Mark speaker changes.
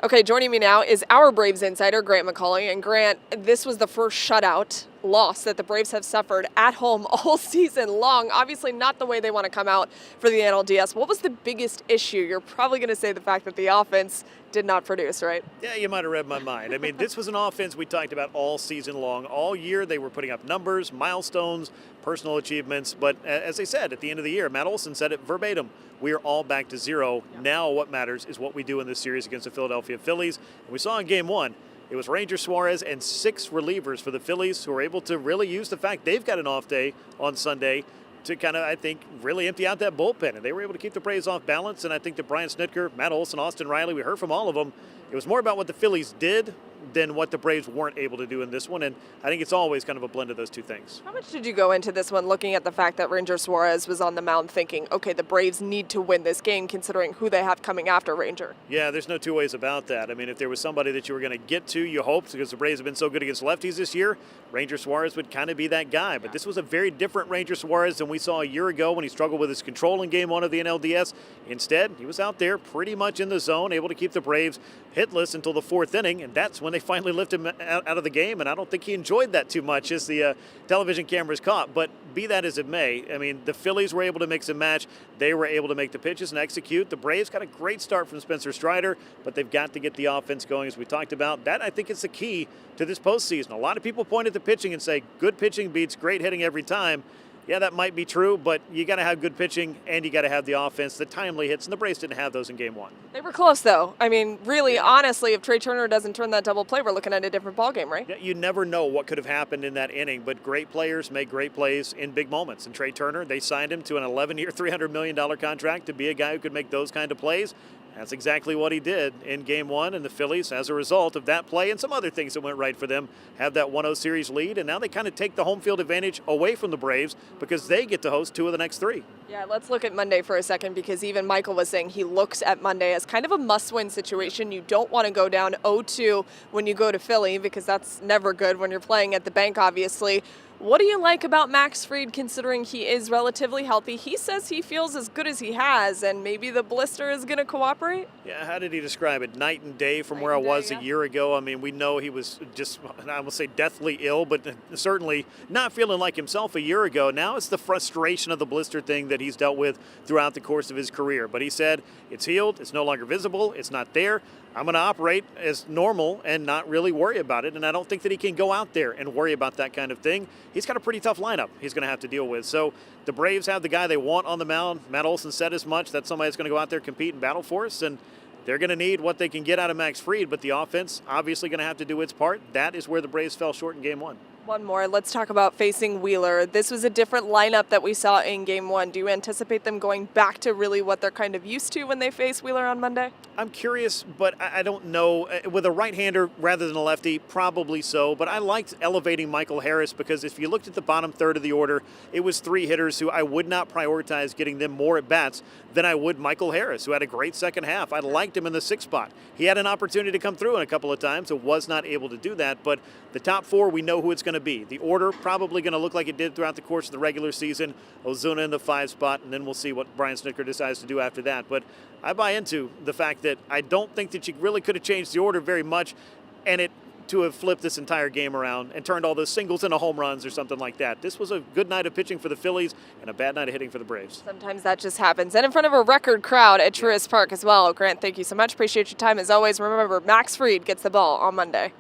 Speaker 1: Okay, joining me now is our Braves insider, Grant McCauley. And Grant, this was the first shutout loss that the Braves have suffered at home all season long. Obviously not the way they want to come out for the NLDS. What was the biggest issue? You're probably going to say the fact that the offense did not produce, right?
Speaker 2: Yeah, you might have read my mind. I mean, this was an offense we talked about all season long. All year they were putting up numbers, milestones, personal achievements. But as I said, at the end of the year, Matt Olson said it verbatim, we are all back to zero. Yeah. Now what matters is what we do in this series against the Philadelphia Phillies. And we saw in Game 1, it was Ranger Suarez and 6 relievers for the Phillies who were able to really use the fact they've got an off day on Sunday to kind of, I think, really empty out that bullpen. And they were able to keep the Braves off balance. And I think that Brian Snitker, Matt Olson, Austin Riley, we heard from all of them. It was more about what the Phillies did than what the Braves weren't able to do in this one. And I think it's always kind of a blend of those two things.
Speaker 1: How much did you go into this one looking at the fact that Ranger Suarez was on the mound thinking, okay, the Braves need to win this game considering who they have coming after Ranger?
Speaker 2: Yeah, there's no two ways about that. I mean, if there was somebody that you were going to get to, you hoped, because the Braves have been so good against lefties this year, Ranger Suarez would kind of be that guy. But this was a very different Ranger Suarez than we saw a year ago when he struggled with his control in Game 1 of the NLDS. Instead, he was out there pretty much in the zone, able to keep the Braves hitless until the 4th inning, and that's when they finally lifted him out of the game. And I don't think he enjoyed that too much as the television cameras caught. But be that as it may, I mean, the Phillies were able to mix and match. They were able to make the pitches and execute. The Braves got a great start from Spencer Strider, but they've got to get the offense going, as we talked about. That, I think, is the key to this postseason. A lot of people point at the pitching and say, good pitching beats great hitting every time. Yeah, that might be true, but you got to have good pitching and you got to have the offense, the timely hits, and the Braves didn't have those in Game 1.
Speaker 1: They were close, though. I mean, really, honestly, if Trey Turner doesn't turn that double play, we're looking at a different ballgame, right?
Speaker 2: Yeah, you never know what could have happened in that inning, but great players make great plays in big moments. And Trey Turner, they signed him to an 11-year, $300 million contract to be a guy who could make those kind of plays. That's exactly what he did in Game 1, and the Phillies, as a result of that play and some other things that went right for them, have that 1-0 series lead, and now they kind of take the home field advantage away from the Braves because they get to host 2 of the next 3.
Speaker 1: Yeah, let's look at Monday for a second, because even Michael was saying he looks at Monday as kind of a must-win situation. You don't want to go down 0-2 when you go to Philly, because that's never good when you're playing at the bank, obviously. What do you like about Max Fried, considering he is relatively healthy? He says he feels as good as he has, and maybe the blister is going to cooperate?
Speaker 2: Yeah, how did he describe it? Night and day from where I was a year ago. I mean, we know he was just, I will say deathly ill, but certainly not feeling like himself a year ago. Now it's the frustration of the blister thing that he's dealt with throughout the course of his career. But he said, it's healed, it's no longer visible, it's not there. I'm going to operate as normal and not really worry about it. And I don't think that he can go out there and worry about that kind of thing. He's got a pretty tough lineup he's going to have to deal with. So the Braves have the guy they want on the mound. Matt Olson said as much. That's somebody that's going to go out there, compete, and battle for us. And they're going to need what they can get out of Max Fried. But the offense obviously going to have to do its part. That is where the Braves fell short in Game 1.
Speaker 1: One more. Let's talk about facing Wheeler. This was a different lineup that we saw in Game 1. Do you anticipate them going back to really what they're kind of used to when they face Wheeler on Monday?
Speaker 2: I'm curious, but I don't know. With a right-hander rather than a lefty, probably so. But I liked elevating Michael Harris because if you looked at the bottom third of the order, it was 3 hitters who I would not prioritize getting them more at-bats than I would Michael Harris, who had a great second half. I liked him in the 6th spot. He had an opportunity to come through in a couple of times and was not able to do that. But the top 4, we know who it's going to be. The order probably going to look like it did throughout the course of the regular season. Ozuna in the 5 spot, and then we'll see what Brian Snitker decides to do after that. But I buy into the fact that I don't think that you really could have changed the order very much, and it to have flipped this entire game around and turned all those singles into home runs or something like that. This was a good night of pitching for the Phillies and a bad night of hitting for the Braves.
Speaker 1: Sometimes that just happens. And in front of a record crowd at Truist Park as well. Grant, thank you so much. Appreciate your time as always. Remember, Max Fried gets the ball on Monday.